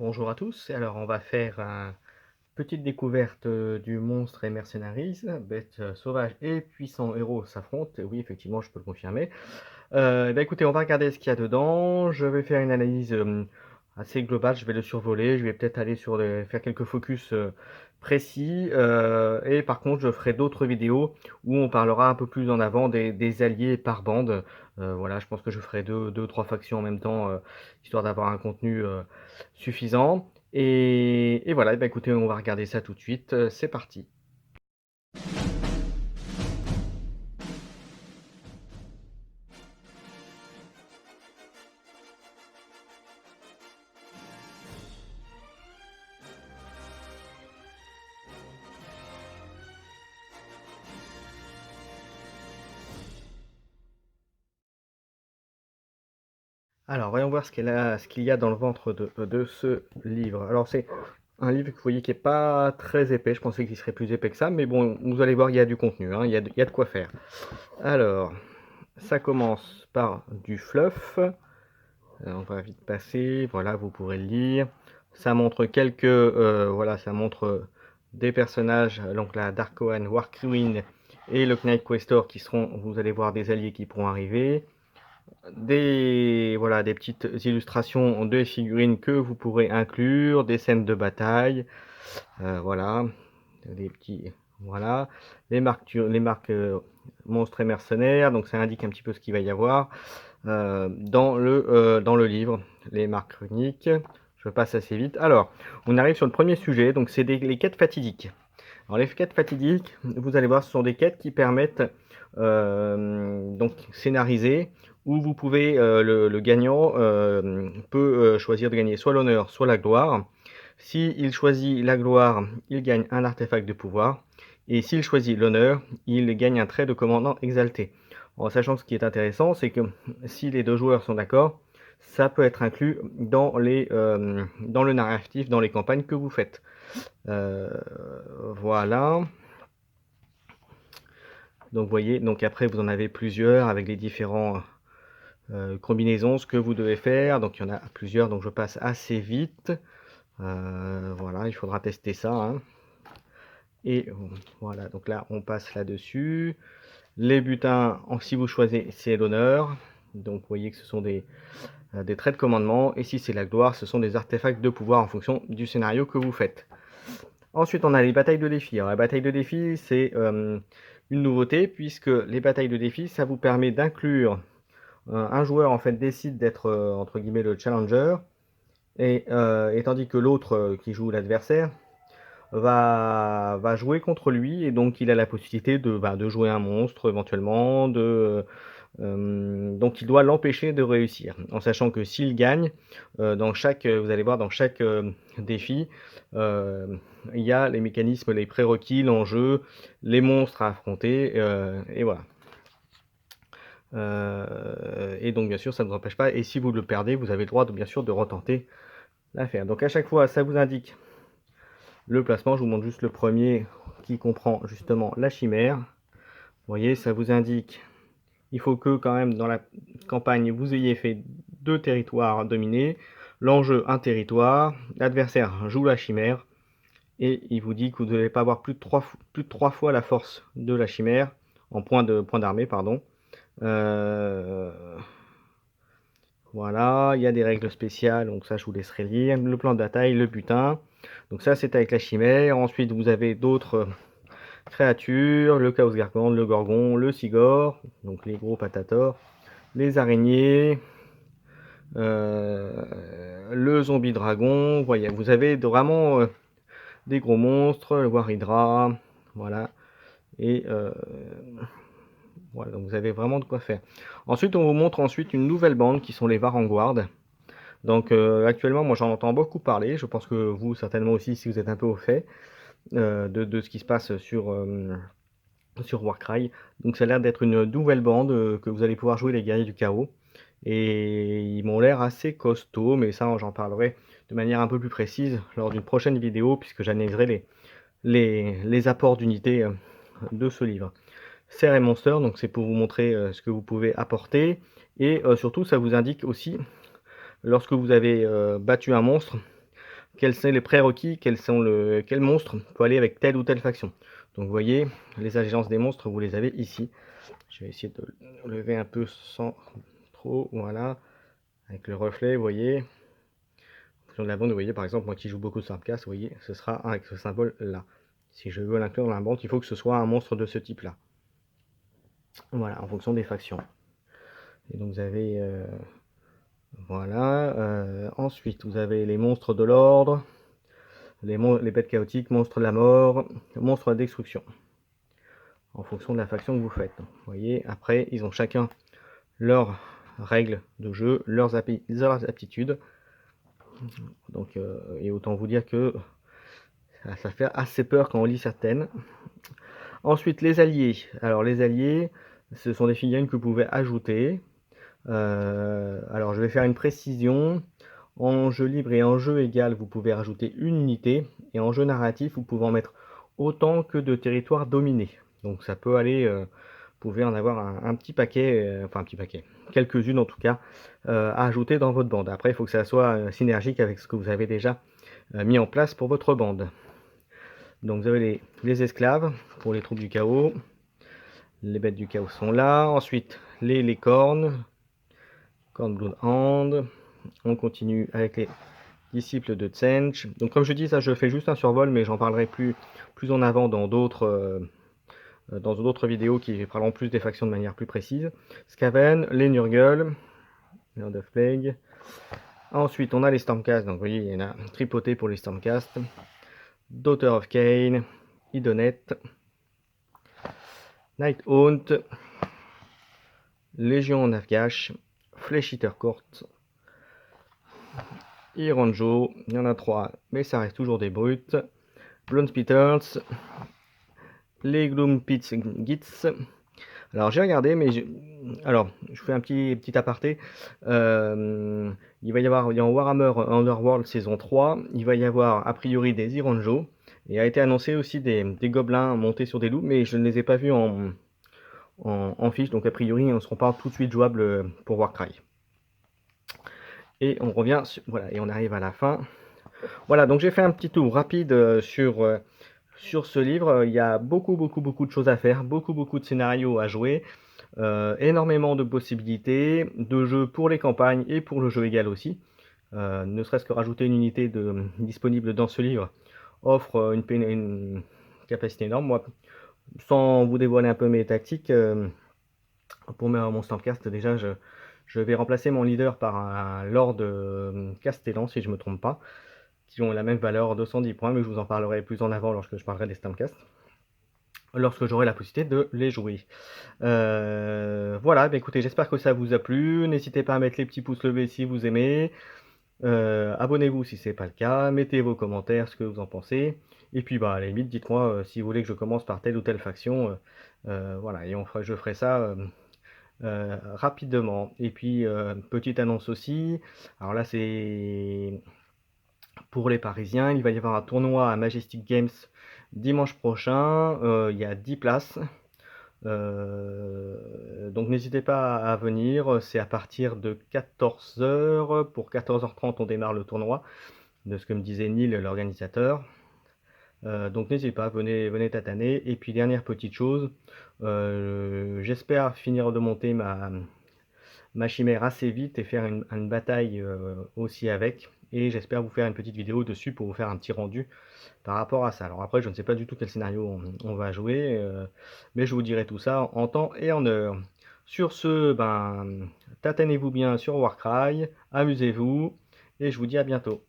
Bonjour à tous, alors on va faire une petite découverte du monstre et mercenaries, bête sauvage et puissant héros s'affrontent, et oui effectivement je peux le confirmer. Écoutez, on va regarder ce qu'il y a dedans, je vais faire une analyse assez globale, je vais le survoler, je vais peut-être aller faire quelques focus précis, et par contre je ferai d'autres vidéos où on parlera un peu plus en avant des alliés par bande. Voilà, je pense que je ferai deux, trois factions en même temps, histoire d'avoir un contenu suffisant. Et voilà, écoutez, on va regarder ça tout de suite, c'est parti. Alors, voyons voir ce qu'il y a dans le ventre de ce livre. Alors, c'est un livre que vous voyez qui n'est pas très épais. Je pensais qu'il serait plus épais que ça, mais bon, vous allez voir, il y a du contenu, hein, il y a de quoi faire. Alors, ça commence par du fluff. On va vite passer. Voilà, vous pourrez le lire. Ça montre voilà, ça montre des personnages, donc la Dark Owen, War Queen et le Knight Questor qui seront, vous allez voir, des alliés qui pourront arriver. Voilà, des petites illustrations de figurines que vous pourrez inclure, des scènes de bataille, voilà, des petits, voilà, les marques monstres et mercenaires, donc ça indique un petit peu ce qu'il va y avoir dans le livre, les marques uniques. Je passe assez vite. Alors, on arrive sur le premier sujet, donc c'est les quêtes fatidiques. Alors les quêtes fatidiques, vous allez voir, ce sont des quêtes qui permettent, donc scénarisées, où vous pouvez, le gagnant peut choisir de gagner soit l'honneur, soit la gloire. S'il choisit la gloire, il gagne un artefact de pouvoir. Et s'il choisit l'honneur, il gagne un trait de commandant exalté. En sachant que ce qui est intéressant, c'est que si les deux joueurs sont d'accord, ça peut être inclus dans dans le narratif, dans les campagnes que vous faites. Euh, voilà. Donc vous voyez, donc après vous en avez plusieurs avec les différents combinaisons, ce que vous devez faire. Donc il y en a plusieurs, donc je passe assez vite. Voilà, il faudra tester ça, hein. Et voilà, donc là on passe là-dessus. Les butins, si vous choisissez, c'est l'honneur. Donc vous voyez que ce sont des traits de commandement. Et si c'est la gloire, ce sont des artefacts de pouvoir en fonction du scénario que vous faites. Ensuite, on a les batailles de défi. Alors, la bataille de défi, c'est une nouveauté, puisque les batailles de défi, ça vous permet d'inclure un joueur en fait décide d'être entre guillemets le challenger, et tandis que l'autre qui joue l'adversaire va jouer contre lui, et donc il a la possibilité de jouer un monstre éventuellement, donc il doit l'empêcher de réussir, en sachant que s'il gagne, vous allez voir dans chaque défi, euh, il y a les mécanismes, les prérequis, l'enjeu, les monstres à affronter, et voilà. Et donc bien sûr ça ne vous empêche pas, et si vous le perdez, vous avez le droit bien sûr de retenter l'affaire. Donc à chaque fois ça vous indique le placement, je vous montre juste le premier qui comprend justement la chimère. Vous voyez, ça vous indique, il faut que quand même dans la campagne vous ayez fait 2 territoires dominés, l'enjeu un territoire, l'adversaire joue la chimère, et il vous dit que vous ne devez pas avoir plus de 3 fois la force de la chimère, en point d'armée, pardon. Euh, Voilà, il y a des règles spéciales, donc ça je vous laisserai lire. Le plan de bataille, le butin. Donc ça c'est avec la chimère. Ensuite vous avez d'autres créatures, le chaos gargant, le gorgon, le sigor, donc les gros patators, les araignées, le zombie dragon. Voyez, vous avez vraiment des gros monstres, le war hydra, voilà. Et voilà, donc vous avez vraiment de quoi faire. Ensuite on vous montre ensuite une nouvelle bande qui sont les Varanguard. Donc actuellement, moi j'en entends beaucoup parler. Je pense que vous, certainement aussi, si vous êtes un peu au fait de ce qui se passe sur Warcry. Donc ça a l'air d'être une nouvelle bande que vous allez pouvoir jouer les guerriers du chaos. Et ils m'ont l'air assez costauds, mais ça j'en parlerai de manière un peu plus précise lors d'une prochaine vidéo, puisque j'analyserai les apports d'unités de ce livre. Serre et Monster, donc c'est pour vous montrer ce que vous pouvez apporter. Et surtout, ça vous indique aussi, lorsque vous avez battu un monstre, quels sont les prérequis, quel monstre peut aller avec telle ou telle faction. Donc vous voyez, les allégeances des monstres, vous les avez ici. Je vais essayer de le lever un peu sans trop, voilà, avec le reflet, vous voyez. En fonction de la bande, vous voyez, par exemple, moi qui joue beaucoup de Stormcast, vous voyez, ce sera avec ce symbole-là. Si je veux l'inclure dans la bande, il faut que ce soit un monstre de ce type-là. Voilà, en fonction des factions. Et donc vous avez... voilà. Ensuite, vous avez les monstres de l'ordre, les bêtes chaotiques, monstres de la mort, monstres de la destruction. En fonction de la faction que vous faites. Vous voyez, après, ils ont chacun leurs règles de jeu, leurs aptitudes. Donc, et autant vous dire que ça fait assez peur quand on lit certaines. Ensuite, les alliés. Alors, les alliés, ce sont des figurines que vous pouvez ajouter. Alors, je vais faire une précision. En jeu libre et en jeu égal, vous pouvez rajouter une unité. Et en jeu narratif, vous pouvez en mettre autant que de territoires dominés. Donc, ça peut aller... vous pouvez en avoir un petit paquet, enfin un petit paquet, quelques-unes en tout cas, à ajouter dans votre bande. Après, il faut que ça soit synergique avec ce que vous avez déjà mis en place pour votre bande. Donc vous avez les esclaves pour les troupes du chaos. Les bêtes du chaos sont là. Ensuite, les cornes. Corn Bloodhound. On continue avec les disciples de Tsench. Donc comme je dis, ça je fais juste un survol, mais j'en parlerai plus en avant dans d'autres vidéos qui parleront plus des factions de manière plus précise. Skaven, les Nurgle, Lord of Plague. Ensuite, on a les Stormcast. Donc, vous voyez, il y en a tripoté pour les Stormcast. Daughter of Cain, Idonet, Nighthaunt, Légion Nafgash, Flesh Eater Court, Iranjo. Il y en a 3, mais ça reste toujours des brutes. Blood Spitters, les Gloom Pits Gits. Alors j'ai regardé, mais je fais un petit aparté. Il va y avoir dans Warhammer Underworld saison 3, il va y avoir a priori des Iranjo. Et a été annoncé aussi des gobelins montés sur des loups, mais je ne les ai pas vus en fiche, donc a priori ils ne seront pas tout de suite jouables pour Warcry. Et on revient, voilà, et on arrive à la fin. Voilà, donc j'ai fait un petit tour rapide sur ce livre. Il y a beaucoup de choses à faire, beaucoup de scénarios à jouer, énormément de possibilités de jeux pour les campagnes et pour le jeu égal aussi. Ne serait-ce que rajouter une unité disponible dans ce livre offre une capacité énorme. Moi, sans vous dévoiler un peu mes tactiques, pour mon Stormcast, déjà je vais remplacer mon leader par un Lord Castellan, si je ne me trompe pas, qui ont la même valeur, 210 points, mais je vous en parlerai plus en avant lorsque je parlerai des Stormcast, lorsque j'aurai la possibilité de les jouer. Voilà, bah écoutez, j'espère que ça vous a plu. N'hésitez pas à mettre les petits pouces levés si vous aimez. Abonnez-vous si ce n'est pas le cas. Mettez vos commentaires, ce que vous en pensez. Et puis, bah, à la limite, dites-moi si vous voulez que je commence par telle ou telle faction. Voilà, et je ferai ça rapidement. Et puis, petite annonce aussi. Alors là, c'est pour les Parisiens. Il va y avoir un tournoi à Majestic Games dimanche prochain. Il y a 10 places. Donc n'hésitez pas à venir. C'est à partir de 14h. Pour 14h30, on démarre le tournoi, de ce que me disait Neil, l'organisateur. Donc n'hésitez pas, venez tataner. Et puis dernière petite chose, j'espère finir de monter ma chimère assez vite et faire une bataille aussi avec. Et j'espère vous faire une petite vidéo dessus pour vous faire un petit rendu par rapport à ça. Alors après, je ne sais pas du tout quel scénario on va jouer, mais je vous dirai tout ça en temps et en heure. Sur ce, ben, tatanez-vous bien sur Warcry, amusez-vous, et je vous dis à bientôt.